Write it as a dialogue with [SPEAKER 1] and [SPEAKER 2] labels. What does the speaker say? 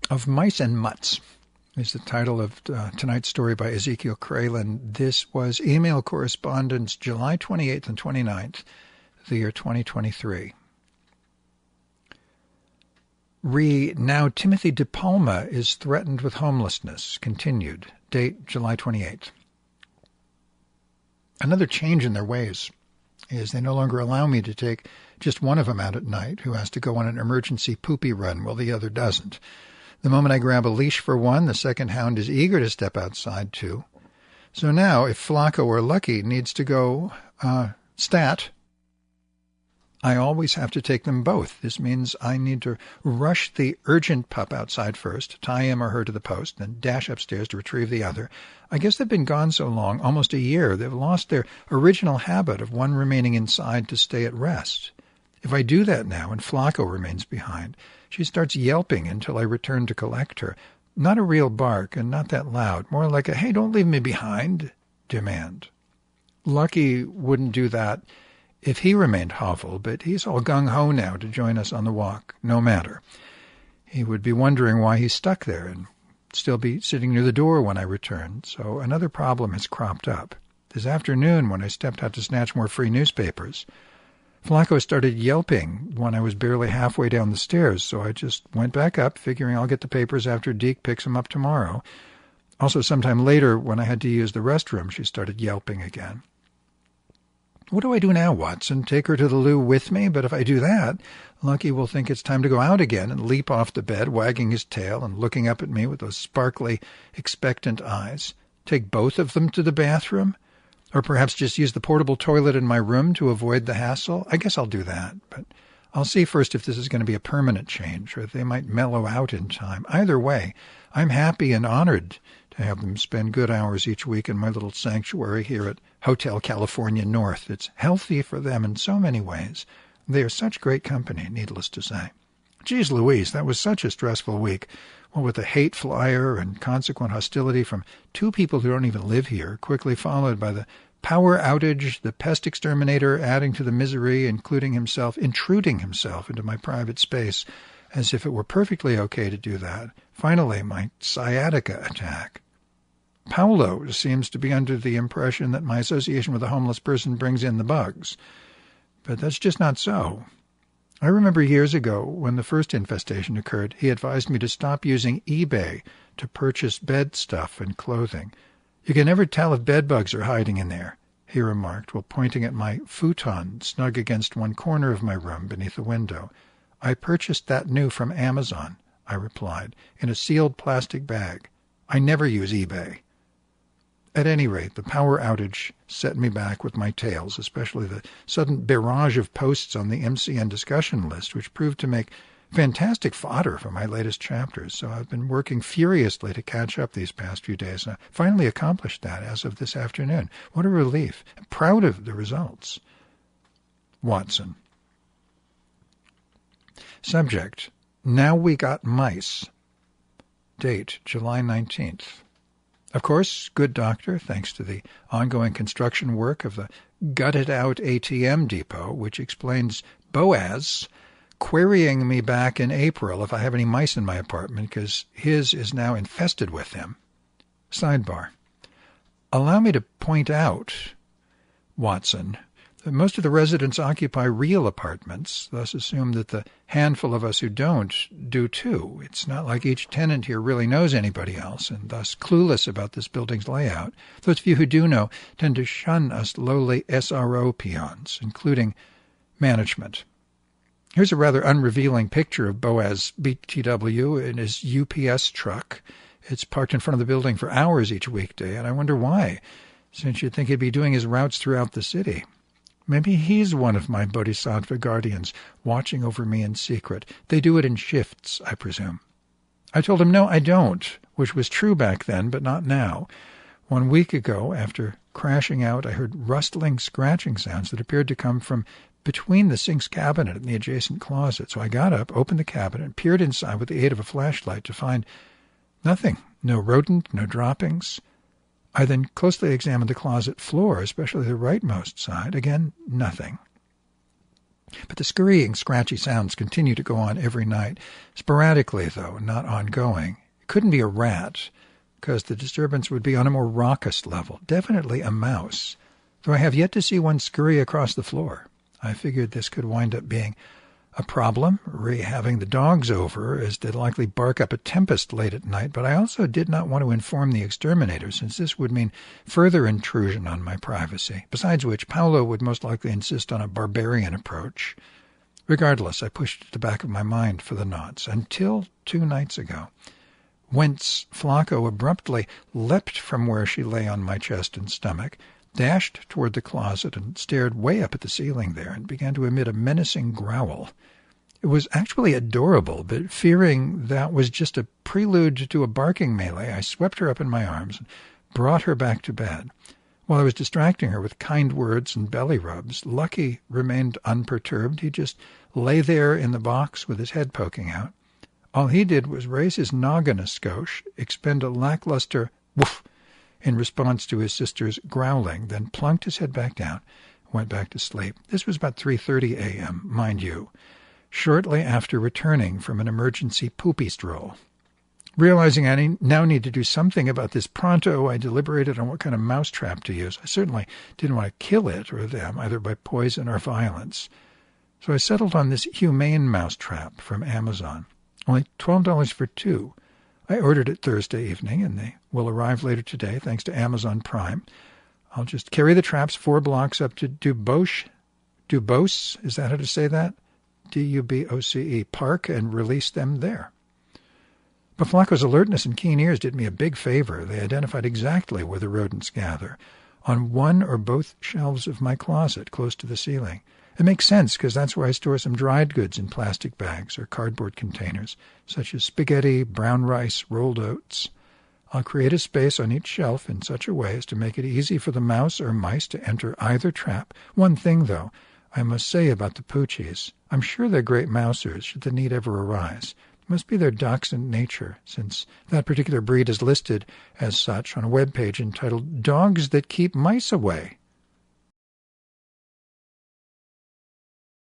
[SPEAKER 1] of Mice and Mutts is the title of tonight's story by Ezekiel Kralin. This was email correspondence July 28th and 29th, the year 2023. Now Timothy De Palma is threatened with homelessness. Continued. Date July 28th. Another change in their ways is they no longer allow me to take just one of them out at night who has to go on an emergency poopy run while the other doesn't. The moment I grab a leash for one, the second hound is eager to step outside too. So now, if Flacco or Lucky needs to go stat, I always have to take them both. This means I need to rush the urgent pup outside first, tie him or her to the post, then dash upstairs to retrieve the other. I guess they've been gone so long, almost a year, they've lost their original habit of one remaining inside to stay at rest. If I do that now and Flacco remains behind, she starts yelping until I return to collect her. Not a real bark and not that loud, more like a, hey, don't leave me behind, demand. Lucky wouldn't do that if he remained hovel, but he's all gung-ho now to join us on the walk, no matter. He would be wondering why he's stuck there and still be sitting near the door when I return, so another problem has cropped up. This afternoon, when I stepped out to snatch more free newspapers, Flacco started yelping when I was barely halfway down the stairs, so I just went back up, figuring I'll get the papers after Deke picks them up tomorrow. Also, sometime later, when I had to use the restroom, she started yelping again. What do I do now, Watson? Take her to the loo with me? But if I do that, Lucky will think it's time to go out again and leap off the bed, wagging his tail and looking up at me with those sparkly, expectant eyes. Take both of them to the bathroom? Or perhaps just use the portable toilet in my room to avoid the hassle? I guess I'll do that, but I'll see first if this is going to be a permanent change or if they might mellow out in time. Either way, I'm happy and honored to have them spend good hours each week in my little sanctuary here at Hotel California North. It's healthy for them in so many ways. They are such great company, needless to say. Geez Louise, that was such a stressful week. Well, with a hate flyer and consequent hostility from two people who don't even live here, quickly followed by the power outage, the pest exterminator adding to the misery, intruding himself into my private space, as if it were perfectly okay to do that. Finally, my sciatica attack. Paolo seems to be under the impression that my association with a homeless person brings in the bugs. But that's just not so. I remember years ago, when the first infestation occurred, he advised me to stop using eBay to purchase bed stuff and clothing. You can never tell if bed bugs are hiding in there, he remarked, while pointing at my futon snug against one corner of my room beneath the window. I purchased that new from Amazon, I replied, in a sealed plastic bag. I never use eBay. At any rate, the power outage set me back with my tales, especially the sudden barrage of posts on the MCN discussion list, which proved to make fantastic fodder for my latest chapters. So I've been working furiously to catch up these past few days, and I finally accomplished that as of this afternoon. What a relief. I'm proud of the results. Watson. Subject, Now We Got Mice. Date, July 19th. Of course, good doctor, thanks to the ongoing construction work of the gutted-out ATM depot, which explains Boaz querying me back in April if I have any mice in my apartment, because his is now infested with them. Sidebar. Allow me to point out, Watson, that most of the residents occupy real apartments, thus assume that the handful of us who don't do too. It's not like each tenant here really knows anybody else, and thus clueless about this building's layout. Those few who do know tend to shun us lowly SRO peons, including management. Here's a rather unrevealing picture of Boaz BTW in his UPS truck. It's parked in front of the building for hours each weekday, and I wonder why, since you'd think he'd be doing his routes throughout the city. Maybe he's one of my bodhisattva guardians, watching over me in secret. They do it in shifts, I presume. I told him, no, I don't, which was true back then, but not now. 1 week ago, after crashing out, I heard rustling, scratching sounds that appeared to come from between the sink's cabinet and the adjacent closet. So I got up, opened the cabinet, and peered inside with the aid of a flashlight to find nothing. No rodent, no droppings. I then closely examined the closet floor, especially the rightmost side. Again, nothing. But the scurrying, scratchy sounds continue to go on every night, sporadically, though, not ongoing. It couldn't be a rat, because the disturbance would be on a more raucous level. Definitely a mouse, though I have yet to see one scurry across the floor. I figured this could wind up being a problem, having the dogs over, as they'd likely bark up a tempest late at night, but I also did not want to inform the exterminator, since this would mean further intrusion on my privacy, besides which Paolo would most likely insist on a barbarian approach. Regardless, I pushed at the back of my mind for the nonce, until 2 nights ago, whence Flacco abruptly leapt from where she lay on my chest and stomach, dashed toward the closet and stared way up at the ceiling there, and began to emit a menacing growl. It was actually adorable, but fearing that was just a prelude to a barking melee, I swept her up in my arms and brought her back to bed. While I was distracting her with kind words and belly rubs, Lucky remained unperturbed. He just lay there in the box with his head poking out. All he did was raise his noggin a skosh, expend a lackluster woof in response to his sister's growling, then plunked his head back down and went back to sleep. This was about 3:30 a.m., mind you, shortly after returning from an emergency poopy stroll. Realizing I now need to do something about this pronto, I deliberated on what kind of mousetrap to use. I certainly didn't want to kill it or them, either by poison or violence. So I settled on this humane mousetrap from Amazon. Only $12 for 2. I ordered it Thursday evening, and they will arrive later today, thanks to Amazon Prime. I'll just carry the traps 4 blocks up to Dubose, is that how to say that? D-U-B-O-C-E, Park, and release them there. But Flacco's alertness and keen ears did me a big favor. They identified exactly where the rodents gather, on one or both shelves of my closet, close to the ceiling. It makes sense, because that's where I store some dried goods in plastic bags or cardboard containers, such as spaghetti, brown rice, rolled oats. I'll create a space on each shelf in such a way as to make it easy for the mouse or mice to enter either trap. One thing, though, I must say about the poochies. I'm sure they're great mousers, should the need ever arise. It must be their dachshund nature, since that particular breed is listed as such on a web page entitled Dogs That Keep Mice Away.